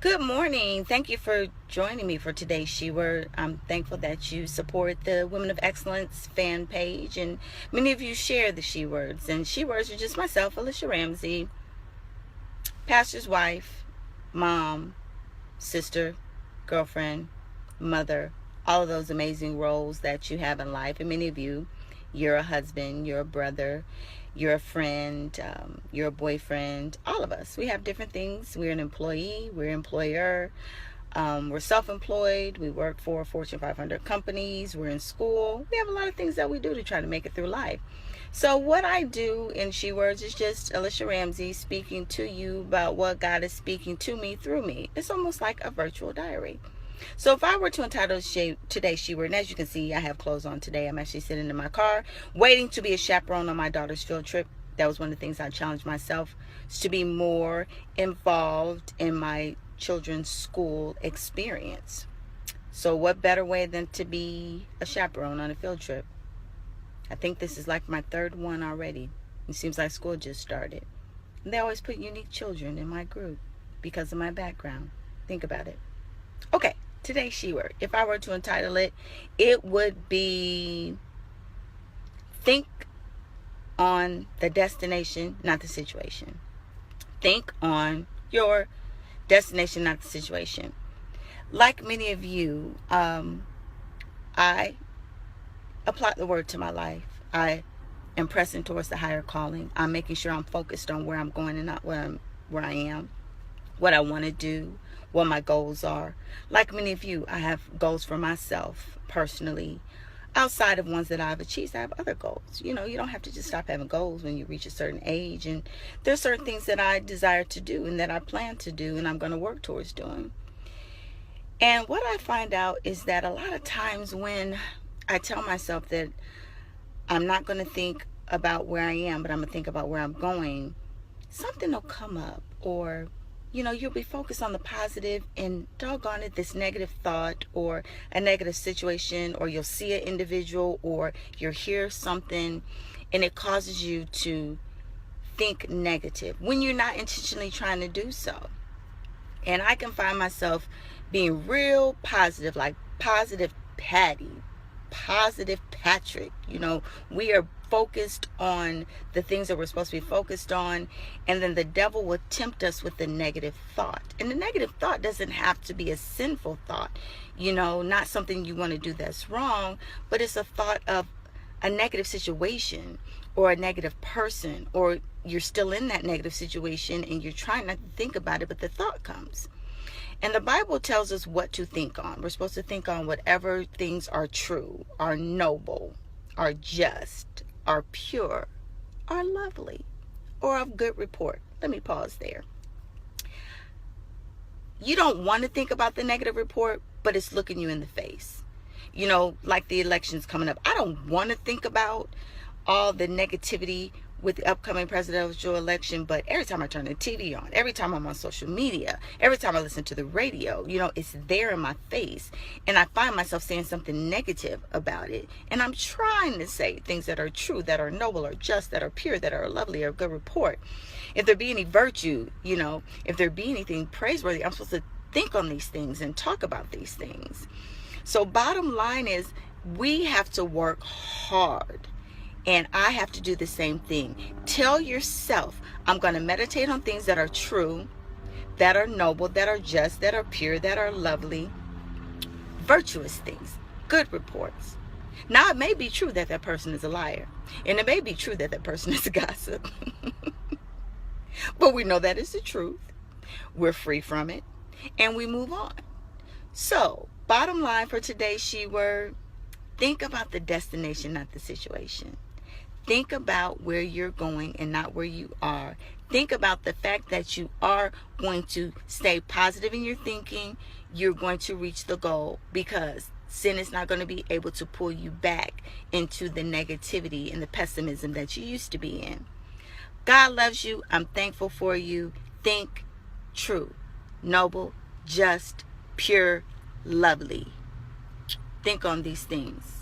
Good morning. Thank you for joining me for today's She Word. I'm thankful that you support the Women of Excellence fan page, and many of you share the She Words. And She Words are just myself, Alicia Ramsey, pastor's wife, mom, sister, girlfriend, mother, all of those amazing roles that you have in life. And many of you, you're a husband, you're a brother, you're a friend, you're a boyfriend. All of us, we have different things. We're an employee, we're an employer, we're self-employed, we work for Fortune 500 companies, we're in school. We have a lot of things that we do to try to make it through life. So what I do in She Words is just Alicia Ramsey speaking to you about what God is speaking to me through me. It's almost like a virtual diary. So if I were to entitle today's She Word, and as you can see, I have clothes on today. I'm actually sitting in my car waiting to be a chaperone on my daughter's field trip. That was one of the things I challenged myself, is to be more involved in my children's school experience. So what better way than to be a chaperone on a field trip? I think this is like my third one already. It seems like school just started. And they always put unique children in my group because of my background. Think about it. Okay, today's She Word. If I were to entitle it, it would be think on the destination, not the situation. Think on your destination, not the situation. Like many of you, I apply the word to my life. I am pressing towards the higher calling. I'm making sure I'm focused on where I'm going and not where I am, what I want to do, what my goals are. Like many of you, I have goals for myself personally. Outside of ones that I've achieved, I have other goals. You know, you don't have to just stop having goals when you reach a certain age. And there's certain things that I desire to do and that I plan to do and I'm going to work towards doing. And what I find out is that a lot of times when I tell myself that I'm not going to think about where I am, but I'm going to think about where I'm going, something will come up, or you'll be focused on the positive, and doggone it, this negative thought or a negative situation, or you'll see an individual, or you'll hear something, and it causes you to think negative when you're not intentionally trying to do so. And I can find myself being real positive, like positive Patty, positive Patrick. We are focused on the things that we're supposed to be focused on, and then the devil will tempt us with the negative thought. And the negative thought doesn't have to be a sinful thought, not something you want to do that's wrong, but it's a thought of a negative situation or a negative person, or you're still in that negative situation and you're trying not to think about it, but the thought comes. And the Bible tells us what to think on. We're supposed to think on whatever things are true, are noble, are just, are pure, are lovely, or of good report. Let me pause there. You don't want to think about the negative report, but it's looking you in the face. Like the elections coming up. I don't want to think about all the negativity with the upcoming presidential election, but every time I turn the TV on, every time I'm on social media, every time I listen to the radio, it's there in my face, and I find myself saying something negative about it. And I'm trying to say things that are true, that are noble, or just, that are pure, that are lovely, or good report. If there be any virtue, if there be anything praiseworthy, I'm supposed to think on these things and talk about these things. So bottom line is, we have to work hard. And I have to do the same thing. Tell yourself, I'm going to meditate on things that are true, that are noble, that are just, that are pure, that are lovely, virtuous things, good reports. Now, it may be true that that person is a liar, and it may be true that that person is a gossip. But we know that is the truth. We're free from it, and we move on. So, bottom line for today's She Word, think about the destination, not the situation. Think about where you're going and not where you are. Think about the fact that you are going to stay positive in your thinking. You're going to reach the goal, because sin is not going to be able to pull you back into the negativity and the pessimism that you used to be in. God loves you. I'm thankful for you. Think true, noble, just, pure, lovely. Think on these things.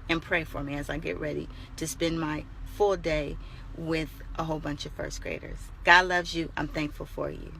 And pray for me as I get ready to spend my full day with a whole bunch of first graders. God loves you. I'm thankful for you.